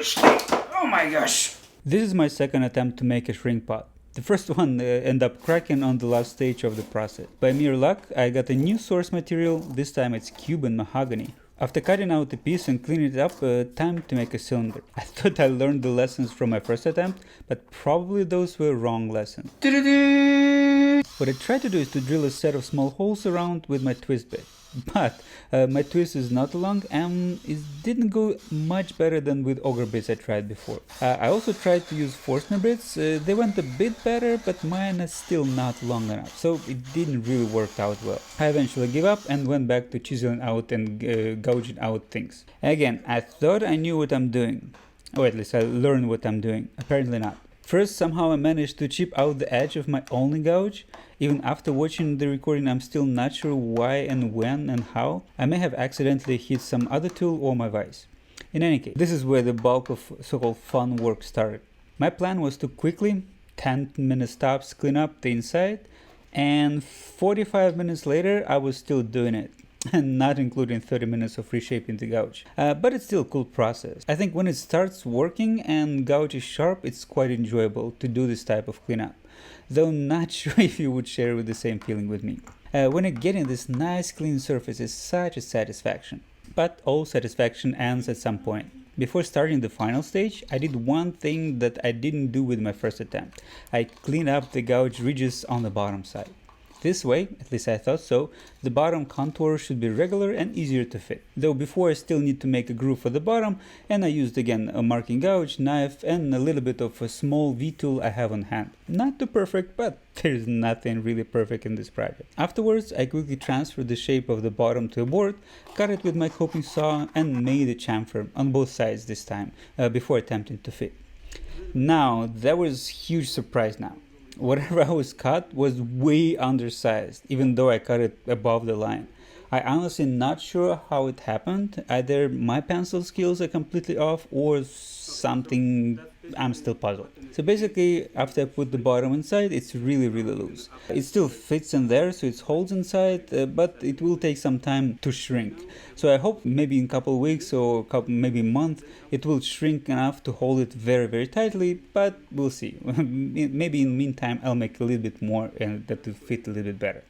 Oh my gosh! This is my second attempt to make a shrink pot. The first one ended up cracking on the last stage of the process. By mere luck, I got a new source material, this time it's Cuban mahogany. After cutting out the piece and cleaning it up, time to make a cylinder. I thought I learned the lessons from my first attempt, but probably those were wrong lessons. What I tried to do is to drill a set of small holes around with my twist bit. But my twist is not long and it didn't go much better than with auger bits I tried before. I also tried to use Forstner bits. They went a bit better, but mine is still not long enough, so it didn't really work out well. I eventually gave up and went back to chiseling out and gouging out things. Again, I thought I knew what I'm doing. Or at least I learned what I'm doing. Apparently not. First, somehow I managed to chip out the edge of my only gouge. Even after watching the recording, I'm still not sure why and when and how. I may have accidentally hit some other tool or my vise. In any case, this is where the bulk of so-called fun work started. My plan was to quickly, 10-minute stops, clean up the inside, and 45 minutes later I was still doing it. And not including 30 minutes of reshaping the gouge. But it's still a cool process. I think when it starts working and gouge is sharp, it's quite enjoyable to do this type of cleanup. Though not sure if you would share the same feeling with me. When you're getting this nice clean surface is such a satisfaction. But all satisfaction ends at some point. Before starting the final stage, I did one thing that I didn't do with my first attempt. I cleaned up the gouge ridges on the bottom side. This way, at least I thought so, the bottom contour should be regular and easier to fit. Though before I still need to make a groove for the bottom, and I used again a marking gouge, knife and a little bit of a small V-tool I have on hand. Not too perfect, but there's nothing really perfect in this project. Afterwards, I quickly transferred the shape of the bottom to a board, cut it with my coping saw and made a chamfer on both sides this time, before attempting to fit. Now, that was a huge surprise now. Whatever I was cut was way undersized, even though I cut it above the line. I honestly not sure how it happened. Either my pencil skills are completely off or something. I'm still puzzled. So basically, after I put the bottom inside, it's really loose. It still fits in there, so it holds inside, but it will take some time to shrink. So I hope maybe in a couple weeks or maybe a month, it will shrink enough to hold it very tightly, but we'll see. Maybe in the meantime, I'll make a little bit more and that will fit a little bit better.